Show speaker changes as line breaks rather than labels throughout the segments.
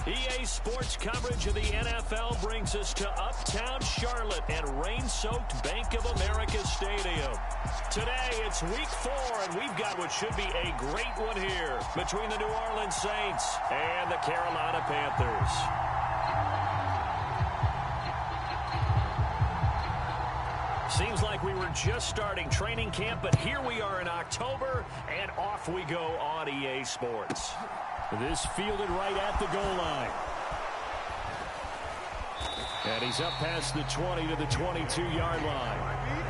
EA Sports coverage of the NFL brings us to uptown Charlotte and rain-soaked Bank of America Stadium. Today, it's week 4, and we've got what should be a great one here between the New Orleans Saints and the Carolina Panthers. Seems like we were just starting training camp, but here we are in October, and off we go on EA Sports. This fielded right at the goal line. And he's up past the 20 to the 22-yard line.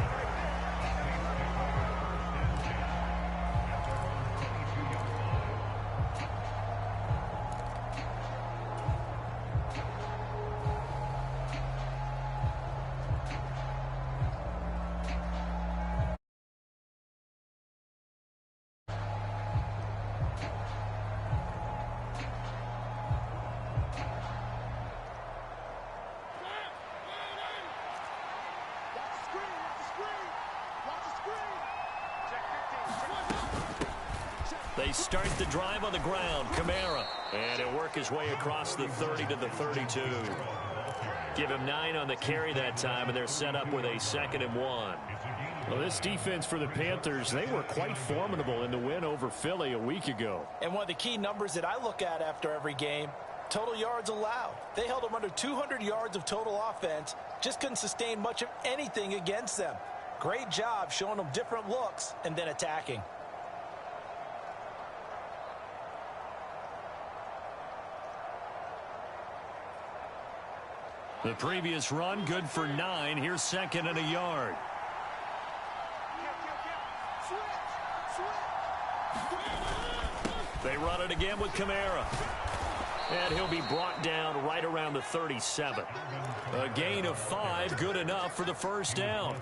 They start the drive on the ground. Kamara. And he'll work his way across the 30 to the 32. Give him 9 on the carry that time, and they're set up with a 2nd and 1. Well, this defense for the Panthers, they were quite formidable in the win over Philly a week ago.
And one of the key numbers that I look at after every game, total yards allowed. They held them under 200 yards of total offense. Just couldn't sustain much of anything against them. Great job showing them different looks and then attacking.
The previous run, good for 9. Here's 2nd and a yard. They run it again with Kamara. And he'll be brought down right around the 37. A gain of 5, good enough for the first down.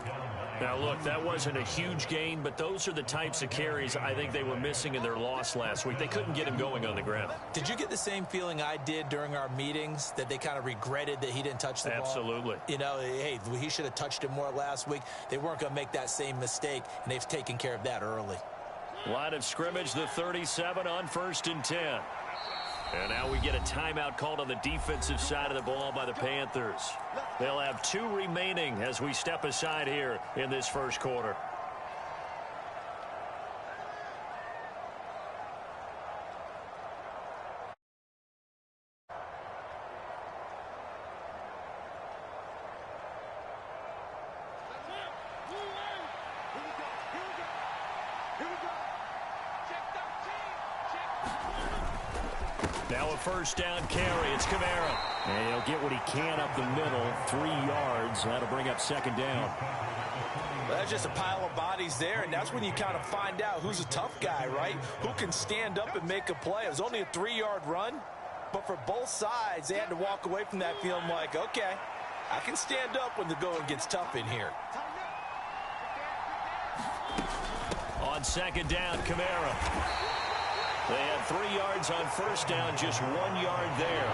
Now, look, that wasn't a huge gain, but those are the types of carries I think they were missing in their loss last week. They couldn't get him going on the ground.
Did you get the same feeling I did during our meetings, that they kind of regretted that he didn't touch the ball?
Absolutely.
You know, hey, he should have touched it more last week. They weren't going to make that same mistake, and they've taken care of that early.
Line of scrimmage, the 37 on 1st and 10. And now we get a timeout called on the defensive side of the ball by the Panthers. They'll have 2 remaining as we step aside here in this first quarter. Now a first down carry. It's Kamara. And he'll get what he can up the middle. 3 yards. That'll bring up 2nd down.
Well, that's just a pile of bodies there, and that's when you kind of find out who's a tough guy, right? Who can stand up and make a play. It was only a 3-yard run, but for both sides, they had to walk away from that feeling like, okay, I can stand up when the going gets tough in here.
On 2nd down, Kamara. They had 3 yards on first down, just 1 yard there.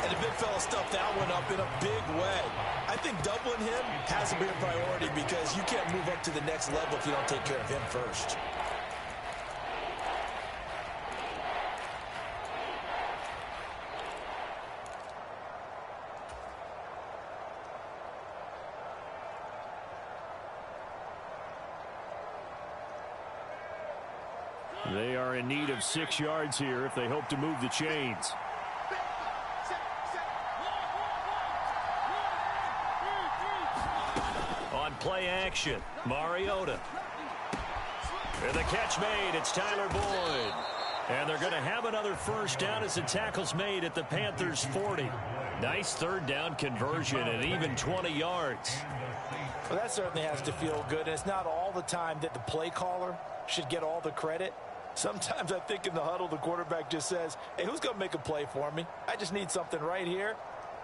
And the big fella stuffed that one up in a big way. I think doubling him has to be a priority because you can't move up to the next level if you don't take care of him first.
They are in need of 6 yards here if they hope to move the chains. On play action, Mariota. And the catch made, it's Tyler Boyd. And they're going to have another first down as the tackle's made at the Panthers' 40. Nice 3rd down conversion and even 20 yards.
Well, that certainly has to feel good. And it's not all the time that the play caller should get all the credit. Sometimes I think in the huddle, the quarterback just says, hey, who's going to make a play for me? I just need something right here.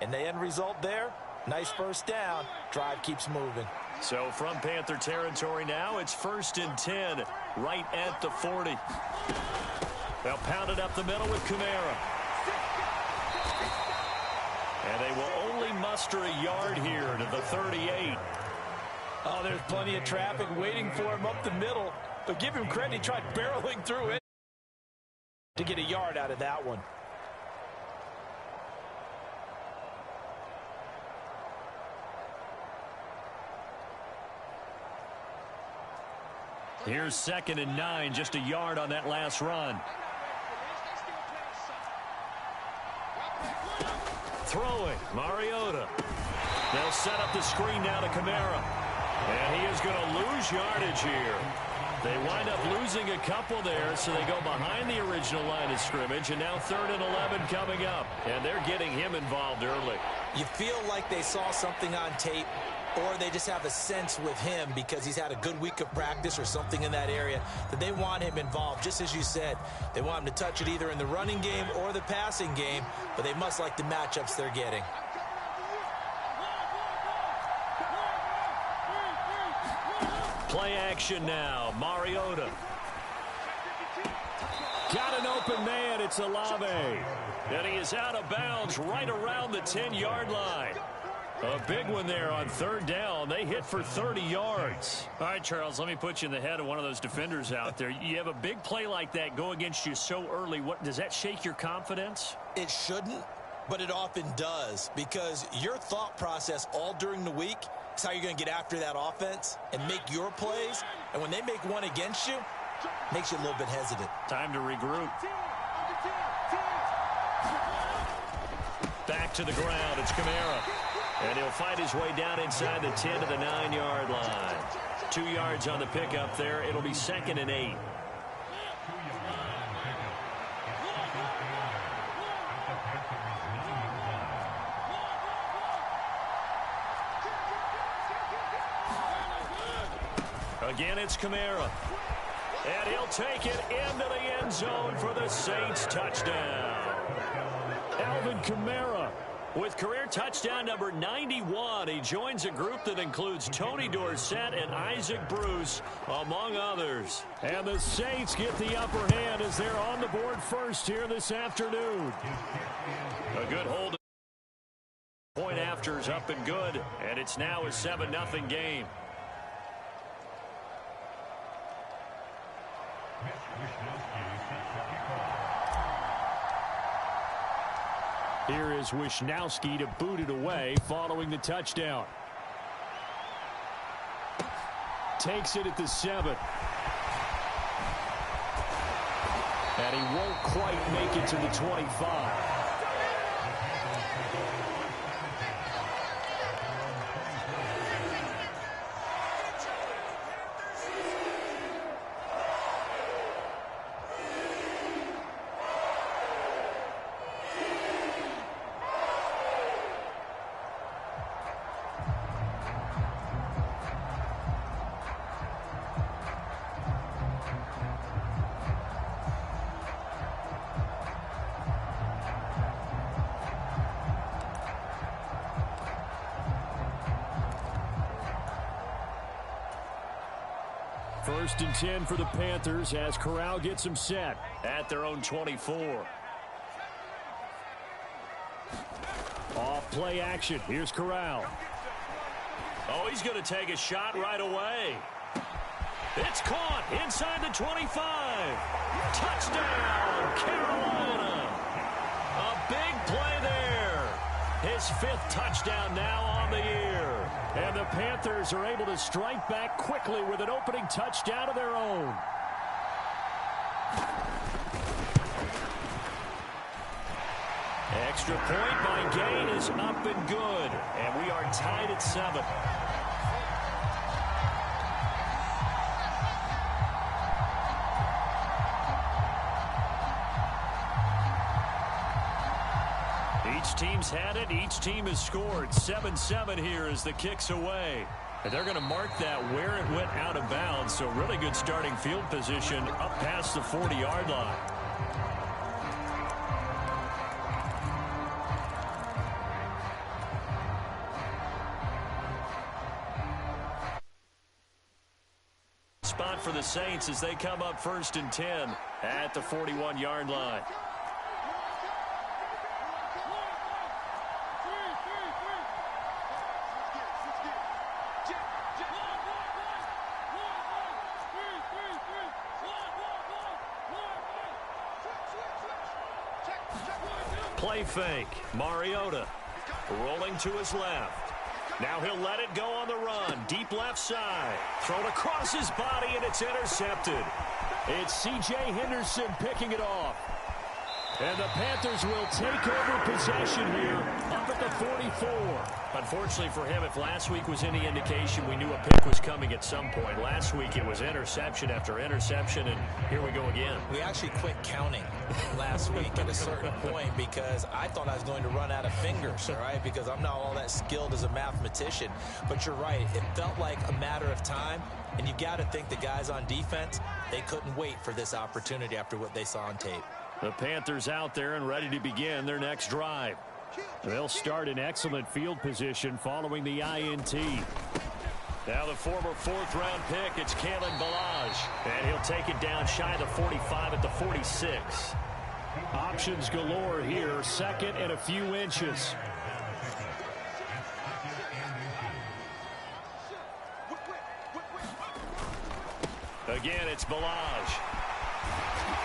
And the end result there, nice first down. Drive keeps moving.
So from Panther territory now, it's 1st and 10 right at the 40. They'll pound it up the middle with Kamara. And they will only muster a yard here to the 38.
Oh, there's plenty of traffic waiting for him up the middle. But give him credit, he tried barreling through it to get a yard out of that one.
Here's 2nd and 9, just a yard on that last run. Throwing, Mariota. They'll set up the screen now to Kamara. And he is going to lose yardage here. They wind up losing a couple there, so they go behind the original line of scrimmage, and now 3rd and 11 coming up. And they're getting him involved early.
You feel like they saw something on tape, or they just have a sense with him because he's had a good week of practice or something in that area that they want him involved. Just as you said, they want him to touch it either in the running game or the passing game, but they must like the matchups they're getting.
Play action now. Mariota. Got an open man. It's Olave. And he is out of bounds right around the 10-yard line. A big one there on 3rd down. They hit for 30 yards. All right, Charles, let me put you in the head of one of those defenders out there. You have a big play like that go against you so early. What does that shake your confidence?
It shouldn't, but it often does, because your thought process all during the week is how you're going to get after that offense and make your plays. And when they make one against you, it makes you a little bit hesitant.
Time to regroup. Back to the ground. It's Kamara. And he'll fight his way down inside the 10 to the 9-yard line. 2 yards on the pickup there. It'll be 2nd and 8. Again, it's Kamara. And he'll take it into the end zone for the Saints touchdown. Alvin Kamara with career touchdown number 91. He joins a group that includes Tony Dorsett and Isaac Bruce, among others. And the Saints get the upper hand as they're on the board first here this afternoon. A good hold. Point after's up and good, and it's now a 7-0 game. Here is Wishnowski to boot it away following the touchdown. Takes it at the 7. And he won't quite make it to the 25. First and 10 for the Panthers as Corral gets them set at their own 24. Off play action. Here's Corral. Oh, he's going to take a shot right away. It's caught inside the 25. Touchdown, Carolina. A big play there. His 5th touchdown now on the year. And the Panthers are able to strike back quickly with an opening touchdown of their own. Extra point by Gain is up and good. And we are tied at 7. Each team's had it. Each team has scored. 7-7 here as the kick's away. And they're going to mark that where it went out of bounds. So really good starting field position up past the 40-yard line. Spot for the Saints as they come up 1st and 10 at the 41-yard line. Play fake. Mariota rolling to his left. Now he'll let it go on the run. Deep left side. Thrown across his body, and it's intercepted. It's C.J. Henderson picking it off. And the Panthers will take over possession here up at the 44. Unfortunately for him, if last week was any indication, we knew a pick was coming at some point. Last week it was interception after interception, and here we go again.
We actually quit counting last week at a certain point because I thought I was going to run out of fingers, all right, because I'm not all that skilled as a mathematician. But you're right. It felt like a matter of time, and you got to think the guys on defense, they couldn't wait for this opportunity after what they saw on tape.
The Panthers out there and ready to begin their next drive. They'll start in excellent field position following the INT. Now the former fourth-round pick, it's Kalen Ballage. And he'll take it down shy of the 45 at the 46. Options galore here, second and a few inches. Again, it's Ballage.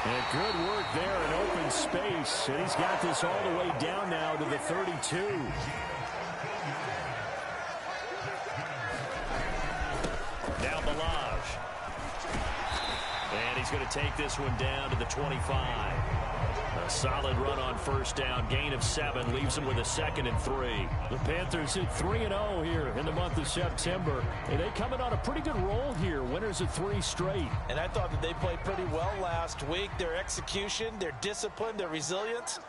And good work there in open space. And he's got this all the way down now to the 32. Now Ballage. And he's going to take this one down to the 25. A solid run on first down. Gain of 7 leaves him with a 2nd and 3. The Panthers at 3-0 here in the month of September. And they coming on a pretty good roll here. Winners of 3 straight.
And I thought that they played pretty well last week. Their execution, their discipline, their resilience,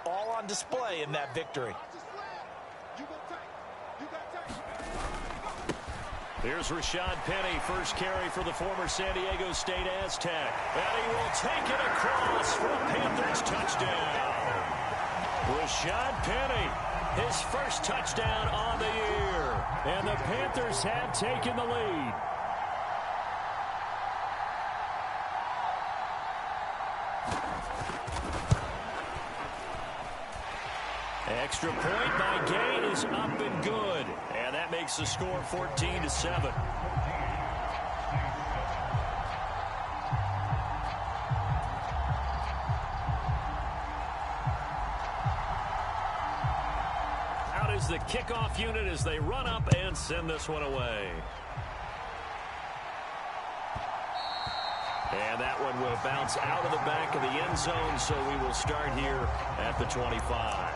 all on display in that victory.
Here's Rashad Penny, first carry for the former San Diego State Aztec. And he will take it across for a Panthers touchdown. Rashad Penny, his first touchdown on the year. And the Panthers have taken the lead. Extra point by Gain is up and good. And that makes the score 14-7. Out is the kickoff unit as they run up and send this one away. And that one will bounce out of the back of the end zone, so we will start here at the 25.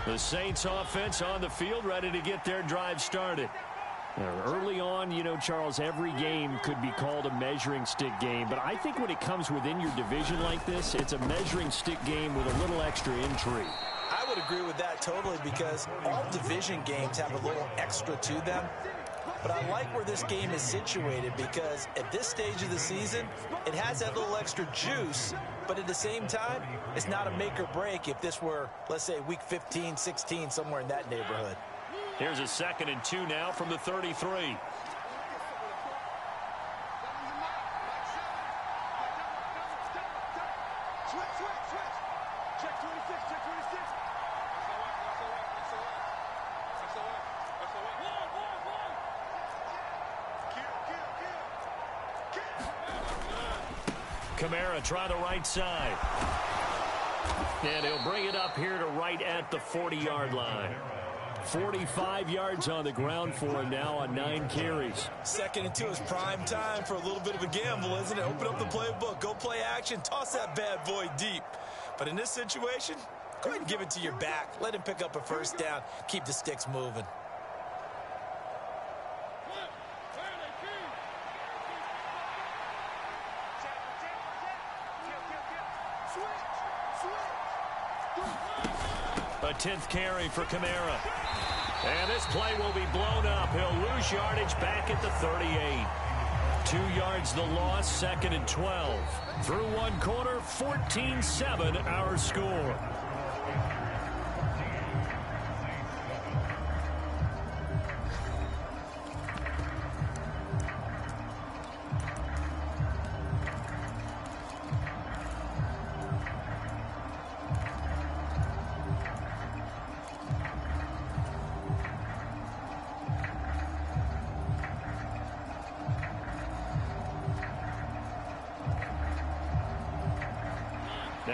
The Saints offense on the field, ready to get their drive started. Early on, you know, Charles, every game could be called a measuring stick game. But I think when it comes within your division like this, it's a measuring stick game with a little extra intrigue.
I would agree with that totally because all division games have a little extra to them. But I like where this game is situated because at this stage of the season, it has that little extra juice. But at the same time, it's not a make or break if this were, let's say, week 15, 16, somewhere in that neighborhood.
Here's a 2nd and 2 now from the 33. Kamara try the right side. And he'll bring it up here to right at the 40-yard line. 45 yards on the ground for him now on 9 carries.
2nd and 2 is prime time for a little bit of a gamble, isn't it? Open up the playbook, go play action, toss that bad boy deep. But in this situation, go ahead and give it to your back. Let him pick up a first down, keep the sticks moving.
A 10th carry for Kamara. And this play will be blown up. He'll lose yardage back at the 38. 2 yards the loss, 2nd and 12. Through one quarter, 14-7 our score.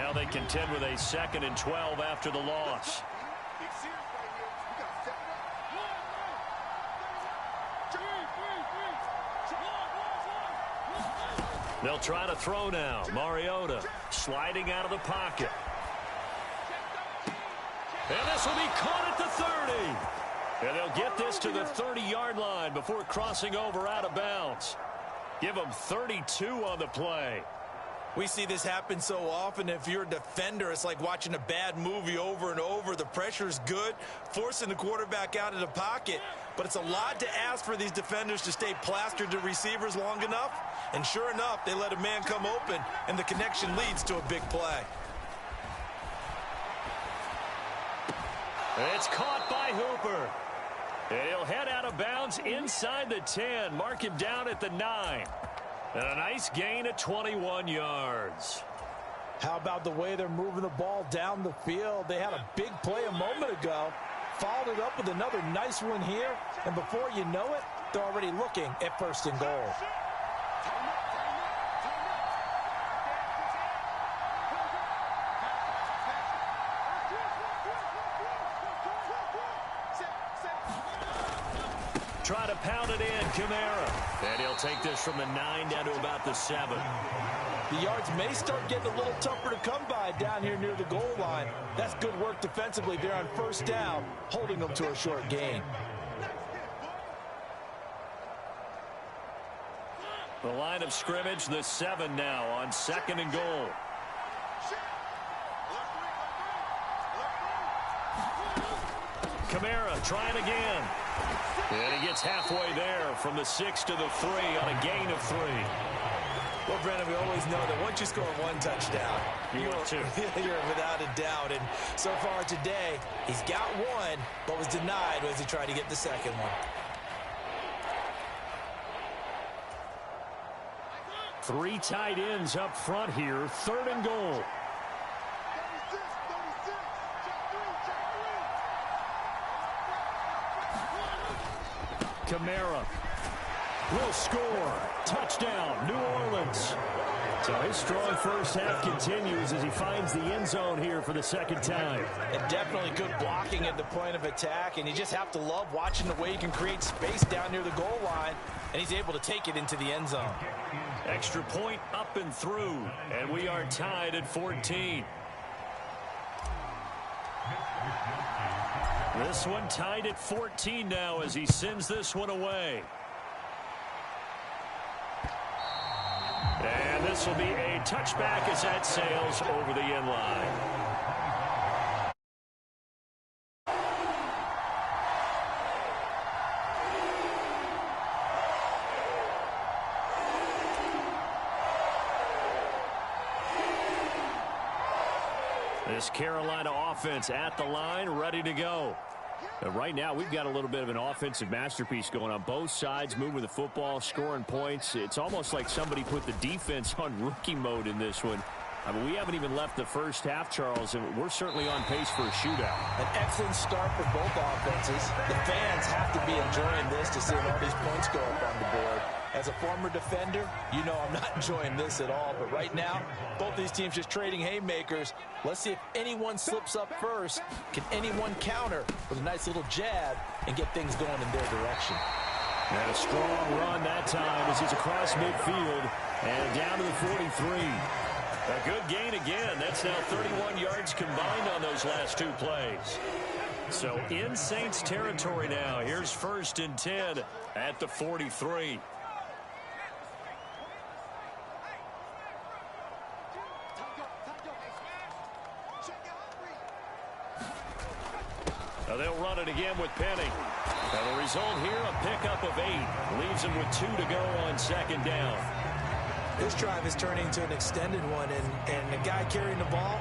Now they contend with a 2nd and 12 after the loss. They'll try to throw now. Mariota sliding out of the pocket. And this will be caught at the 30. And they'll get this to the 30-yard line before crossing over out of bounds. Give them 32 on the play.
We see this happen so often. If you're a defender, it's like watching a bad movie over and over. The pressure's good, forcing the quarterback out of the pocket. But it's a lot to ask for these defenders to stay plastered to receivers long enough. And sure enough, they let a man come open, and the connection leads to a big play.
It's caught by Hooper. And he'll head out of bounds inside the 10. Mark him down at the 9. And a nice gain of 21 yards.
How about the way they're moving the ball down the field? They had a big play a moment ago. Followed it up with another nice one here. And before you know it, they're already looking at 1st and goal.
Try to pound it in, Kamara. And he'll take this from the 9 down to about the 7.
The yards may start getting a little tougher to come by down here near the goal line. That's good work defensively there on 1st down, holding them to a short gain.
The line of scrimmage, the 7 now on 2nd and goal. Kamara trying again. And he gets halfway there from the 6 to the 3 on a gain of 3.
Well, Brandon, we always know that once you score one touchdown,
you're
without a doubt. And so far today, he's got one, but was denied as he tried to get the second one.
Three tight ends up front here, 3rd and goal. Kamara will score. Touchdown, New Orleans. So his strong first half continues as he finds the end zone here for the 2nd time.
And definitely good blocking at the point of attack, and you just have to love watching the way he can create space down near the goal line, and he's able to take it into the end zone.
Extra point up and through, and we are tied at 14. This one tied at 14 now as he sends this one away. And this will be a touchback as that sails over the end line. This Carolina offense at the line, ready to go. Right now, we've got a little bit of an offensive masterpiece going on. Both sides moving the football, scoring points. It's almost like somebody put the defense on rookie mode in this one. I mean, we haven't even left the first half, Charles, and we're certainly on pace for a shootout.
An excellent start for both offenses. The fans have to be enjoying this to see all these points go up on the board. As a former defender, you know I'm not enjoying this at all. But right now, both these teams just trading haymakers. Let's see if anyone slips up first. Can anyone counter with a nice little jab and get things going in their direction?
And a strong run that time as he's across midfield and down to the 43. A good gain again. That's now 31 yards combined on those last two plays. So in Saints territory now. Here's 1st and 10 at the 43. Now they'll run it again with Penny. And the result here, a pickup of 8. Leaves him with 2 to go on 2nd down.
This drive is turning into an extended one, and the guy carrying the ball,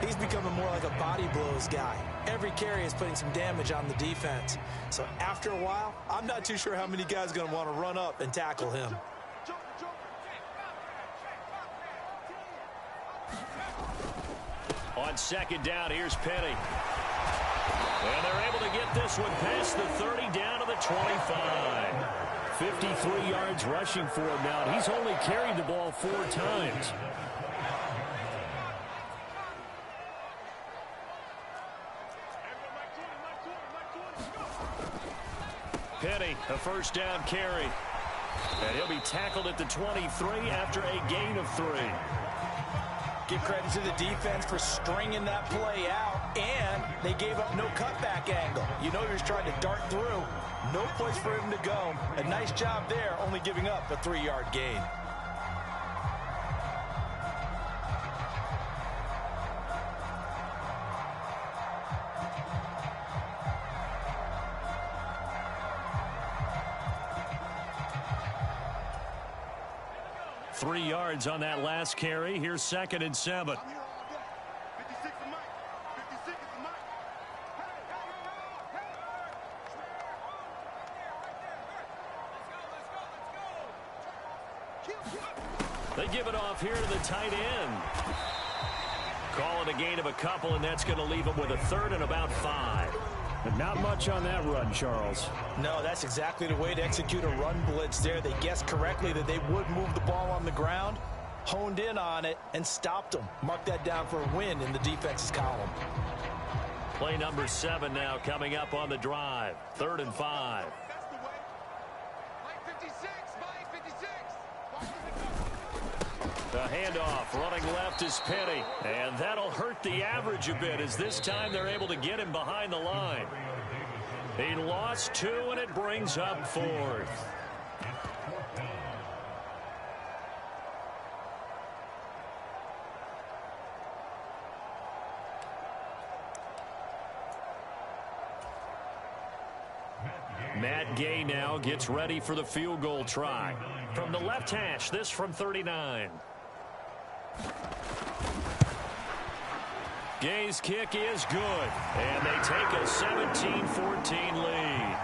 he's becoming more like a body blows guy. Every carry is putting some damage on the defense. So after a while, I'm not too sure how many guys are going to want to run up and tackle him.
On 2nd down, here's Penny. And they're able to get this one past the 30 down to the 25. 53 yards rushing for him now. He's only carried the ball 4 times. Penny, a first down carry. And he'll be tackled at the 23 after a gain of 3.
Give credit to the defense for stringing that play out, and they gave up no cutback angle. You know you're just trying to dart through. No place for him to go. A nice job there, only giving up a 3-yard gain.
Three yards on that last carry. Here's 2nd and 7. They give it off here to the tight end. Call it a gain of a couple, and that's going to leave them with a 3rd and about 5.
But not much on that run, Charles.
No, that's exactly the way to execute a run blitz there. They guessed correctly that they would move the ball on the ground, honed in on it, and stopped them. Mark that down for a win in the defense's column.
Play number 7 now coming up on the drive. 3rd and 5. The handoff, running left is Penny. And that'll hurt the average a bit, as this time they're able to get him behind the line. He lost 2, and it brings up 4th. Matt Gay now gets ready for the field goal try. From the left hash, this from 39. Gay's kick is good, and they take a 17-14 lead.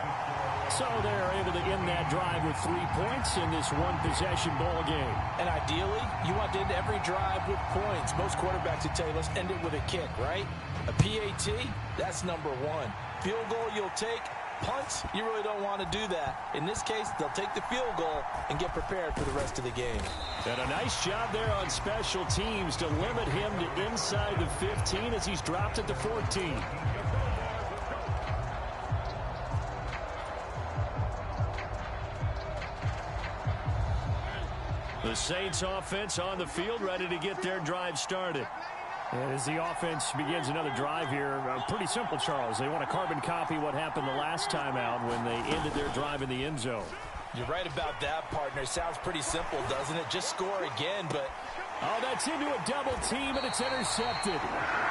So they're able to end that drive with 3 points in this one-possession ball game.
And ideally, you want to end every drive with points. Most quarterbacks would tell you, let's end it with a kick, right? A PAT, that's number 1. Field goal you'll take. Punts, you really don't want to do that. In this case, they'll take the field goal and get prepared for the rest of the game.
And a nice job there on special teams to limit him to inside the 15 as he's dropped at the 14.
The Saints offense on the field, ready to get their drive started.
And as the offense begins another drive here, pretty simple, Charles. They want to carbon copy what happened the last time out when they ended their drive in the end zone.
You're right about that, partner. Sounds pretty simple, doesn't it? Just score again, but...
Oh, that's into a double team, and it's intercepted.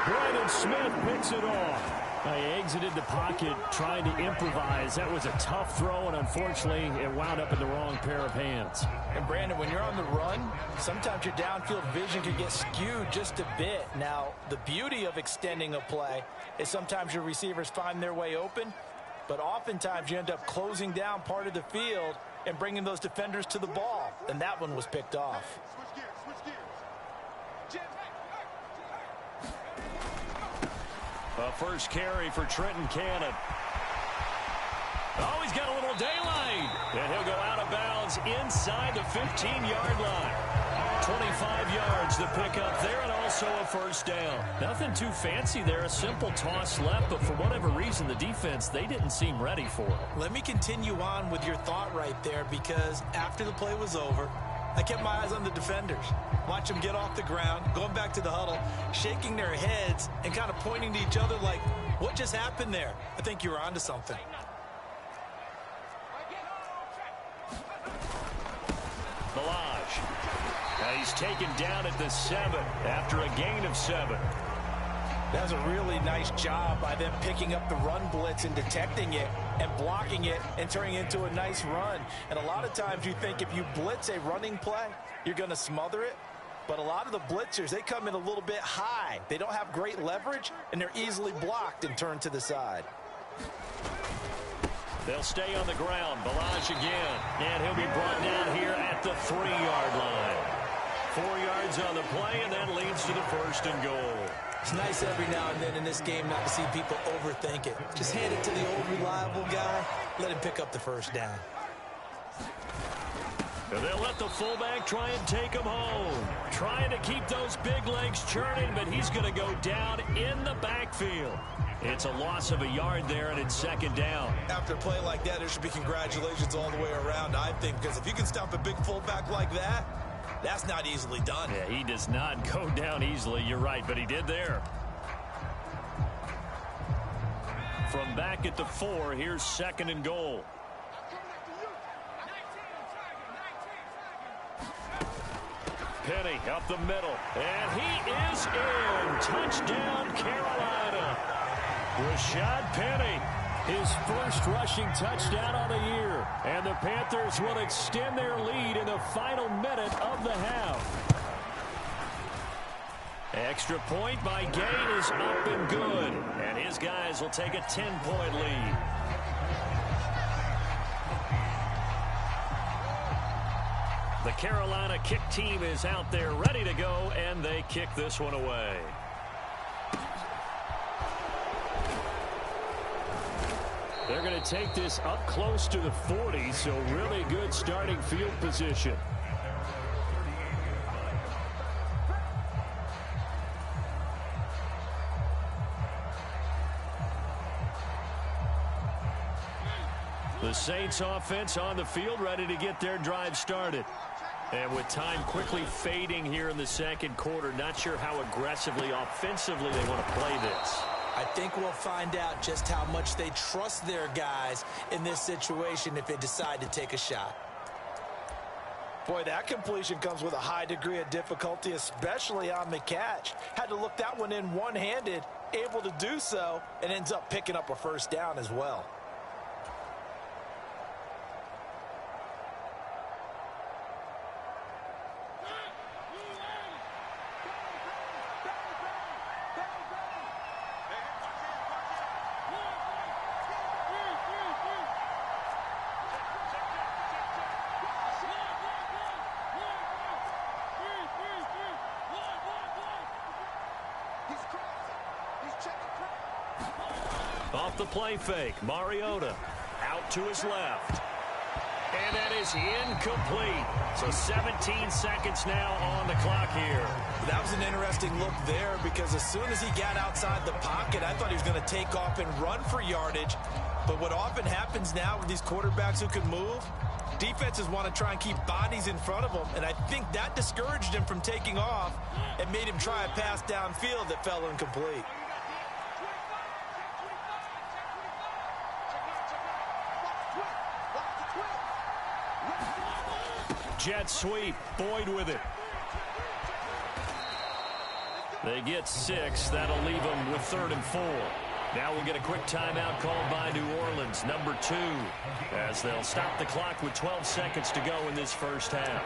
Brandon Smith picks it off. He exited the pocket trying to improvise. That was a tough throw, and unfortunately, it wound up in the wrong pair of hands.
And, Brandon, when you're on the run, sometimes your downfield vision can get skewed just a bit. Now, the beauty of extending a play is sometimes your receivers find their way open, but oftentimes you end up closing down part of the field and bringing those defenders to the ball, and that one was picked off.
A first carry for Trenton Cannon. Oh, he's got a little daylight. And he'll go out of bounds inside the 15-yard line. 25 yards the pickup there, and also a first down. Nothing too fancy there, a simple toss left, but for whatever reason, the defense, they didn't seem ready for it.
Let me continue on with your thought right there, because after the play was over, I kept my eyes on the defenders. Watch them get off the ground, going back to the huddle, shaking their heads and kind of pointing to each other like, what just happened there? I think you were onto something.
Balaj. He's taken down at the 7 after a gain of 7.
That was a really nice job by them picking up the run blitz and detecting it and blocking it and turning it into a nice run. And a lot of times you think if you blitz a running play, you're going to smother it. But a lot of the blitzers, they come in a little bit high. They don't have great leverage, and they're easily blocked and turned to the side.
They'll stay on the ground. Balaj again. And he'll be brought down here at the 3-yard line. 4 yards on the play, and that leads to the 1st and goal.
It's nice every now and then in this game not to see people overthink it. Just hand it to the old reliable guy. Let him pick up the first down.
And they'll let the fullback try and take him home. Trying to keep those big legs churning, but he's going to go down in the backfield. It's a loss of a yard there, and it's second down.
After a play like that, there should be congratulations all the way around, I think, because if you can stop a big fullback like that, that's not easily done.
Yeah, he does not go down easily. You're right, but he did there. From back at the 4, here's second and goal. Penny up the middle, and he is in. Touchdown, Carolina. Rashad Penny, his first rushing touchdown on the year. And the Panthers will extend their lead in the final minute of the half. Extra point by Gain is up and good. And his guys will take a 10-point lead. The Carolina kick team is out there ready to go, and they kick this one away. They're going to take this up close to the 40, so really good starting field position. The Saints offense on the field ready to get their drive started. And with time quickly fading here in the second quarter, not sure how aggressively, offensively they want to play this.
I think we'll find out just how much they trust their guys in this situation if they decide to take a shot. Boy, that completion comes with a high degree of difficulty, especially on the catch. Had to look that one in one-handed, able to do so, and ends up picking up a first down as well.
Off the play fake, Mariota out to his left. And that is incomplete. So 17 seconds now on the clock here.
That was an interesting look there because as soon as he got outside the pocket, I thought he was going to take off and run for yardage. But what often happens now with these quarterbacks who can move, defenses want to try and keep bodies in front of them. And I think that discouraged him from taking off and made him try a pass downfield that fell incomplete.
Jet sweep, Boyd with it. They get 6. That'll leave them with 3rd and 4. Now we'll get a quick timeout called by New Orleans, number 2, as they'll stop the clock with 12 seconds to go in this first half.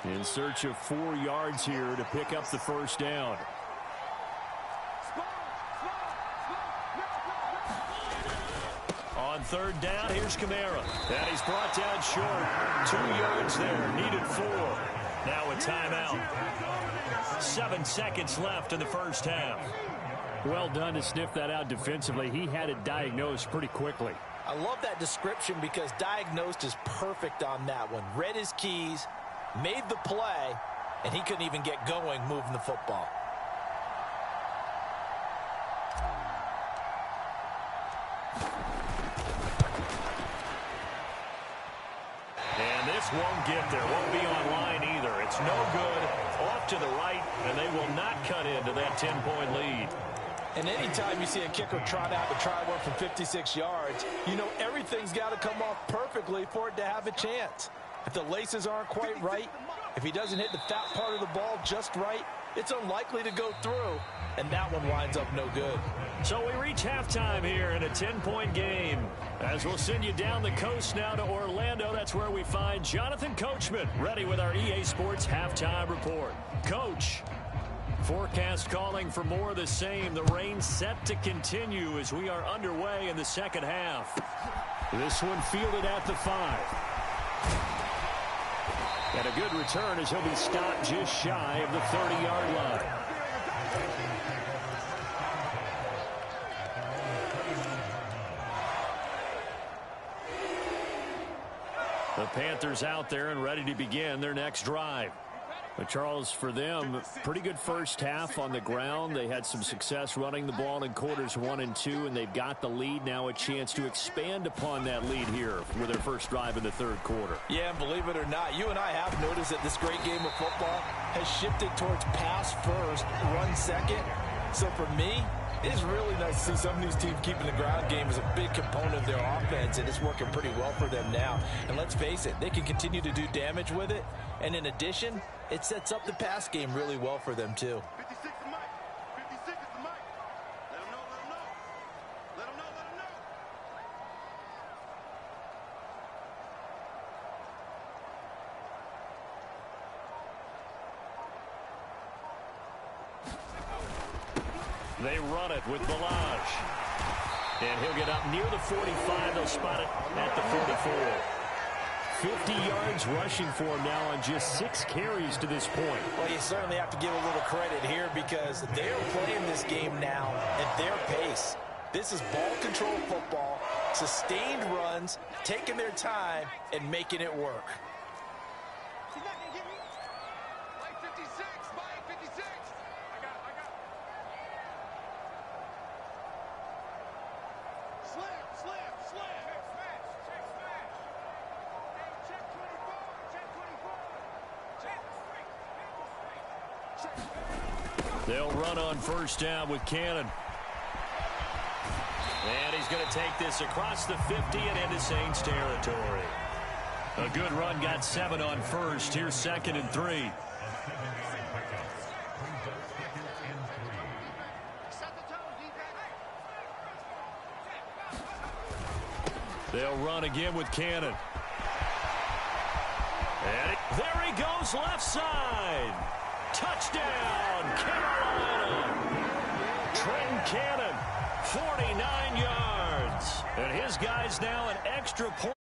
In search of 4 yards here to pick up the first down. On 3rd down, here's Kamara. And he's brought down short. 2 yards there, needed 4. Now a timeout. 7 seconds left in the first half.
Well done to sniff that out defensively. He had it diagnosed pretty quickly.
I love that description because diagnosed is perfect on that one. Read his keys, made the play, and he couldn't even get going moving the football.
And this won't get there. Won't be online either. It's no good. Off to the right, and they will not cut into that 10-point lead.
And anytime you see a kicker trot out to try one from 56 yards, you know everything's got to come off perfectly for it to have a chance. If the laces aren't quite right, if he doesn't hit the fat part of the ball just right, it's unlikely to go through, and that one winds up no good.
So we reach halftime here in a 10-point game. As we'll send you down the coast now to Orlando, that's where we find Jonathan Coachman ready with our EA Sports Halftime Report. Coach. Forecast calling for more of the same. The rain set to continue as we are underway in the second half.
This one fielded at the 5. And a good return as he'll be stopped just shy of the 30-yard line. The Panthers out there and ready to begin their next drive. But Charles, for them, pretty good first half on the ground. They had some success running the ball in quarters 1 and 2, and they've got the lead now, a chance to expand upon that lead here with their first drive in the third quarter.
Yeah, and believe it or not, you and I have noticed that this great game of football has shifted towards pass first, run second. So for me, it is really nice to see some of these teams keeping the ground game as a big component of their offense, and it's working pretty well for them now. And let's face it, they can continue to do damage with it. And in addition, it sets up the pass game really well for them, too.
56 is Mike. 56 is the Mike. Let him know, let him know. Let him know, let him know.
They run it with Balaj. And he'll get up near the 45. They'll spot it at the 44. 50 yards rushing for him now on just 6 carries to this point.
Well, you certainly have to give a little credit here because they're playing this game now at their pace. This is ball control football, sustained runs, taking their time, and making it work.
He's not going to get me. Mike 56, Mike 56. I got it. Slam. Check smash. Hey, check 24.
They'll run on first down with Cannon. And he's going to take this across the 50 and into Saints territory. A good run, got 7 on first. Here's 2nd and 3. They'll run again with Cannon. And there he goes, left side. Touchdown, Carolina. Trenton Cannon, 49 yards. And his guy's now an extra point.